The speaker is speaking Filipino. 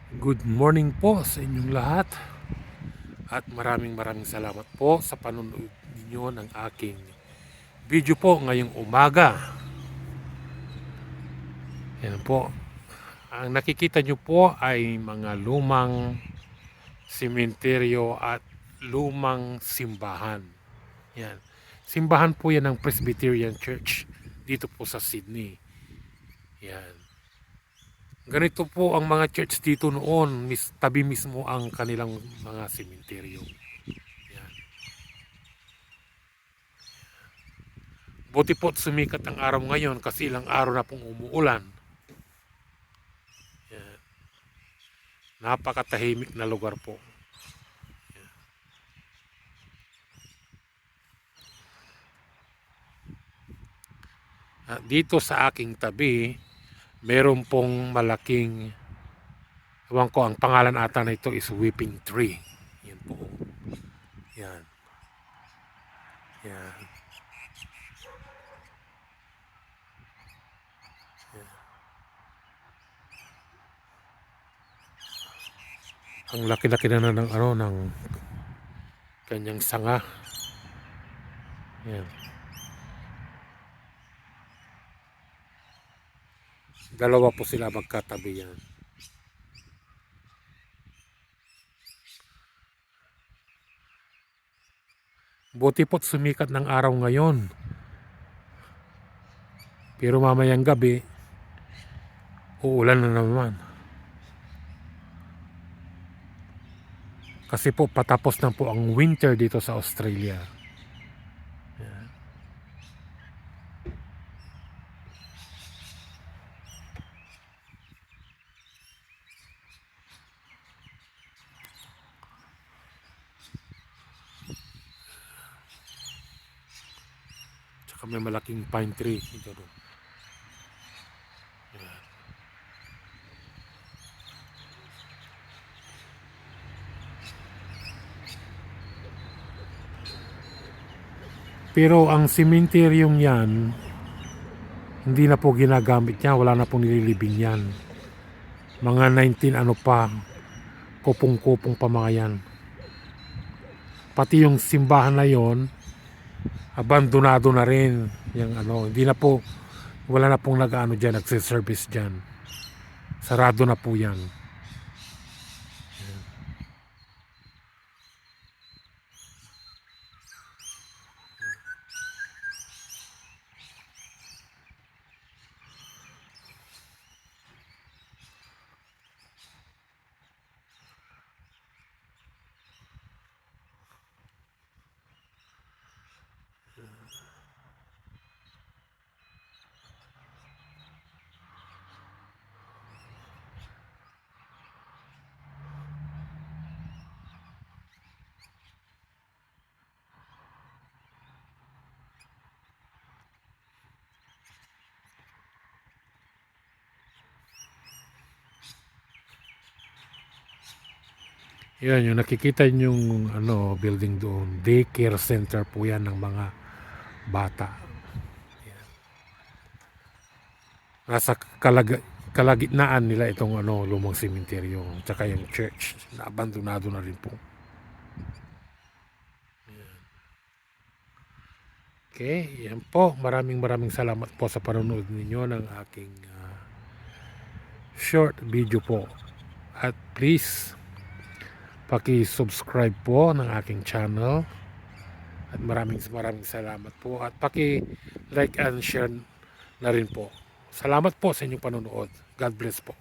Good morning po sa inyong lahat at maraming salamat po sa panonood ninyo ng aking video po ngayong umaga. Yan po. Ang nakikita nyo po ay mga lumang sementeryo at lumang simbahan. Yan. Simbahan po yan ng Presbyterian Church dito po sa Sydney. Yan. Ganito po ang mga church dito noon, tabi mismo ang kanilang mga sementeryo. Yan. Buti po sumikat ang araw ngayon kasi ilang araw na pong umuulan. Yan. Napakatahimik na lugar po. Yan. At dito sa aking tabi, meron pong malaking, ewan ko, ang pangalan ata na ito is weeping tree. Yan po. Yan. Yan. Yan. Ang laki-laki na ng ng kanyang sanga. Yan. Dalawa po sila magkatabi yan. Buti po't sumikat ng araw ngayon. Pero mamayang gabi, uulan na naman. Kasi po patapos na po ang winter dito sa Australia. Yan. Tsaka may malaking pine tree dito doon. Yan. Pero ang sementeryong yan, hindi na po ginagamit yan, wala na pong nililibing yan. Mga 19 ano pa, kupong-kupong pa mga yan. Pati yung simbahan na yon, abandonado na rin. Yung hindi na po, wala na pong nag-ano dyan, nagsiservice dyan. Sarado na po yan. Yan, yung nakikita yung building doon, daycare center po yan ng mga bata. Yan. Nasa kalagitnaan nila itong lumang sementeryo, tsaka yung church na abandonado na rin po. Yan. Okay, yan po. Maraming salamat po sa panonood ninyo ng aking short video po. At please, paki-subscribe po ng aking channel. At maraming salamat po. At paki-like and share na rin po. Salamat po sa inyong panonood. God bless po.